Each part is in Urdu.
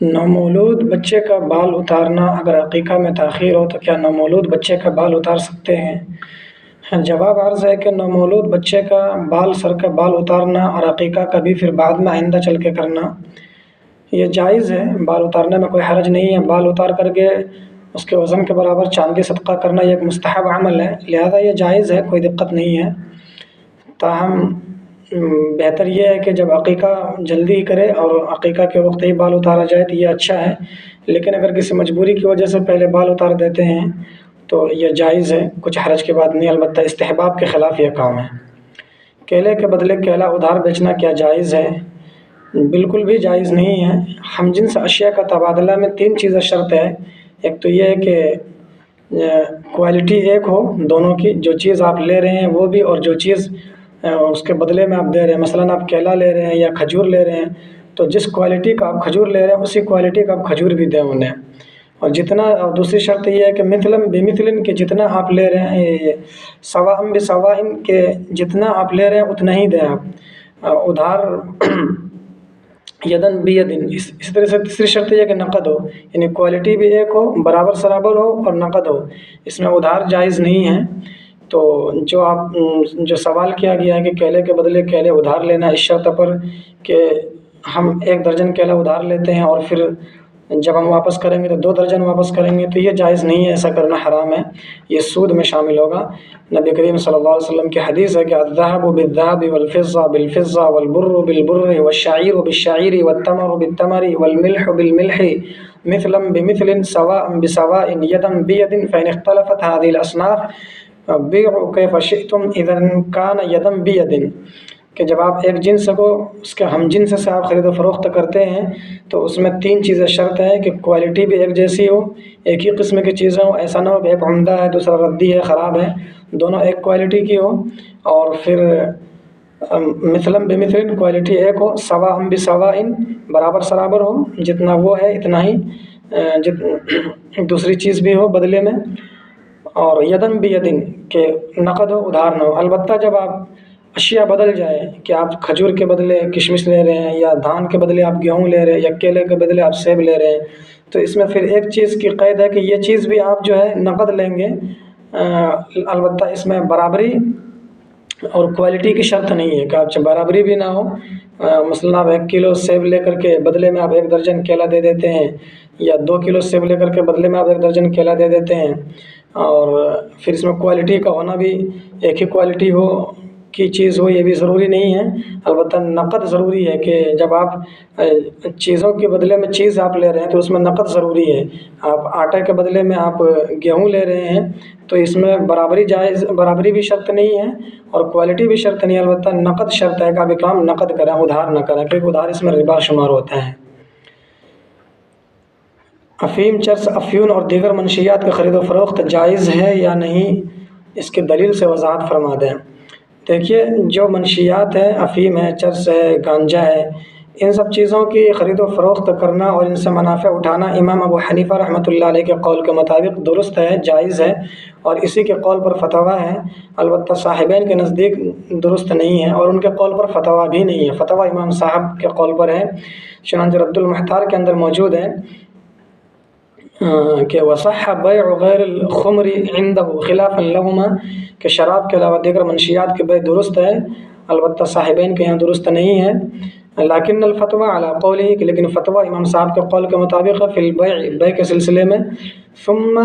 نومولود بچے کا بال اتارنا اگر عقیقہ میں تاخیر ہو تو کیا نومولود بچے کا بال اتار سکتے ہیں؟ جواب عرض ہے کہ نومولود بچے کا سر کا بال اتارنا اور عقیقہ کا بھی پھر بعد میں آئندہ چل کے کرنا یہ جائز ہے۔ بال اتارنے میں کوئی حرج نہیں ہے۔ بال اتار کر کے اس کے وزن کے برابر چاندی صدقہ کرنا یہ ایک مستحب عمل ہے، لہذا یہ جائز ہے، کوئی دقت نہیں ہے۔ تاہم بہتر یہ ہے کہ جب عقیقہ جلدی کرے اور عقیقہ کے وقت ہی بال اتارا جائے تو یہ اچھا ہے، لیکن اگر کسی مجبوری کی وجہ سے پہلے بال اتار دیتے ہیں تو یہ جائز ہے، کچھ حرج کی بات نہیں، البتہ استحباب کے خلاف یہ کام ہے۔ کیلے کے بدلے کیلا ادھار بیچنا کیا جائز ہے؟ بالکل بھی جائز نہیں ہے۔ ہم جنس اشیاء کا تبادلہ میں 3 چیزیں شرط ہے۔ ایک تو یہ ہے کہ کوالٹی ایک ہو دونوں کی، جو چیز آپ لے رہے ہیں وہ بھی اور جو چیز اس کے بدلے میں آپ دے رہے ہیں، مثلاً آپ کیلا لے رہے ہیں یا کھجور لے رہے ہیں تو جس کوالٹی کا آپ کھجور لے رہے ہیں اسی کوالٹی کا آپ کھجور بھی دیں انہیں، اور دوسری شرط یہ ہے کہ مثلاً بمثل کہ جتنا آپ لے رہے ہیں سواء بسواء کہ جتنا آپ لے رہے ہیں اتنا ہی دیں آپ ادھار یدن بیدن۔ اس طرح سے تیسری شرط یہ ہے کہ نقد ہو، یعنی کوالٹی بھی ایک ہو، برابر سرابر ہو اور نقد ہو، اس میں ادھار جائز نہیں ہے۔ تو جو سوال کیا گیا ہے کہ کیلے کے بدلے کیلے ادھار لینا اس شرط پر کہ ہم 1 درجن کیلا ادھار لیتے ہیں اور پھر جب ہم واپس کریں گے تو 2 درجن واپس کریں گے، تو یہ جائز نہیں ہے، ایسا کرنا حرام ہے، یہ سود میں شامل ہوگا۔ نبی کریم صلی اللہ علیہ وسلم کی حدیث ہے کہ الذهب بالذهب والفضة بالفضة والبر بالبر والشعير بالشعير والتمر بالتمر والملح بالملح مثلا بمثل سواء بسواء يدا بيد فإن اختلفت هذه الأصناف بيعوا كيف شئتم إذا كان يدا بيد، کہ جب آپ ایک جنس کو اس کے ہم جنس سے آپ خرید و فروخت کرتے ہیں تو اس میں 3 چیزیں شرط ہے کہ کوالٹی بھی ایک جیسی ہو، ایک ہی قسم کی چیزیں ہوں، ایسا نہ ہو کہ ایک عمدہ ہے دوسرا ردی ہے خراب ہے، دونوں ایک کوالٹی کی ہو، اور پھر مثلا بمثل کوالٹی ایک ہو، سواء بسواء برابر سرابر ہو، جتنا وہ ہے اتنا ہی دوسری چیز بھی ہو بدلے میں، اور یدن بیدن کہ نقد ہو ادھار نہ ہو۔ البتہ جب آپ اشیاء بدل جائے کہ آپ کھجور کے بدلے کشمش لے رہے ہیں یا دھان کے بدلے آپ گیہوں لے رہے ہیں یا کیلے کے بدلے آپ سیب لے رہے ہیں تو اس میں پھر ایک چیز کی قید ہے کہ یہ چیز بھی آپ جو ہے نقد لیں گے، البتہ اس میں برابری اور کوالٹی کی شرط نہیں ہے کہ آپ برابری بھی نہ ہو، مثلا آپ 1 کلو سیب لے کر کے بدلے میں آپ 1 درجن کیلا دے دیتے ہیں یا 2 کلو سیب لے کر کے بدلے میں آپ 1 درجن کیلا دے دیتے ہیں، اور پھر اس میں کوالٹی کا ہونا بھی ایک ہی کوالٹی ہو کی چیز ہو یہ بھی ضروری نہیں ہے، البتہ نقد ضروری ہے کہ جب آپ چیزوں کے بدلے میں چیز آپ لے رہے ہیں تو اس میں نقد ضروری ہے۔ آپ آٹے کے بدلے میں آپ گیہوں لے رہے ہیں تو اس میں برابری بھی شرط نہیں ہے اور کوالٹی بھی شرط نہیں ہے، البتہ نقد شرط ہے کہ آپ کام نقد کریں، ادھار نہ کریں، کیونکہ ادھار اس میں ربا شمار ہوتا ہے۔ افیم، چرس، افیون اور دیگر منشیات کی خرید و فروخت جائز ہے یا نہیں، اس کی دلیل سے وضاحت فرما دیں۔ دیکھیے جو منشیات ہیں، افیم ہے، چرس ہے، گانجا ہے، ان سب چیزوں کی خرید و فروخت کرنا اور ان سے منافع اٹھانا امام ابو حنیفہ رحمۃ اللہ علیہ کے قول کے مطابق درست ہے، جائز ہے، اور اسی کے قول پر فتویٰ ہے، البتہ صاحبین کے نزدیک درست نہیں ہے اور ان کے قول پر فتویٰ بھی نہیں ہے، فتویٰ امام صاحب کے قول پر ہے۔ چنانچہ رد المحتار کے اندر موجود ہے کہ وصح بیع غیر الخمر عنده خلافا لهما، کہ شراب کے علاوہ دیگر منشیات کی بیع درست ہے، البتہ صاحبین کے یہاں درست نہیں ہے، لیکن الفتویٰ علی قولہ، لیکن فتویٰ امام صاحب کے قول کے مطابق ہے، فی البیع، بیع کے سلسلے میں، ثم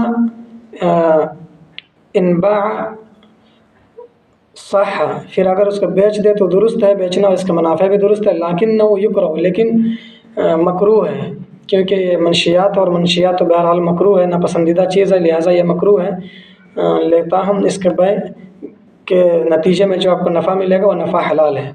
ان باع صح، پھر اگر اس کو بیچ دے تو درست ہے بیچنا، اس کا منافع بھی درست ہے، لیکنہ یکرہ، لیکن مکروہ ہے، کیونکہ یہ منشیات اور منشیات تو بہرحال مکروہ ہے، ناپسندیدہ چیز ہے، لہٰذا یہ مکروہ ہے، لیتا ہم اس کے بیع کے نتیجے میں جو آپ کو نفع ملے گا وہ نفع حلال ہے۔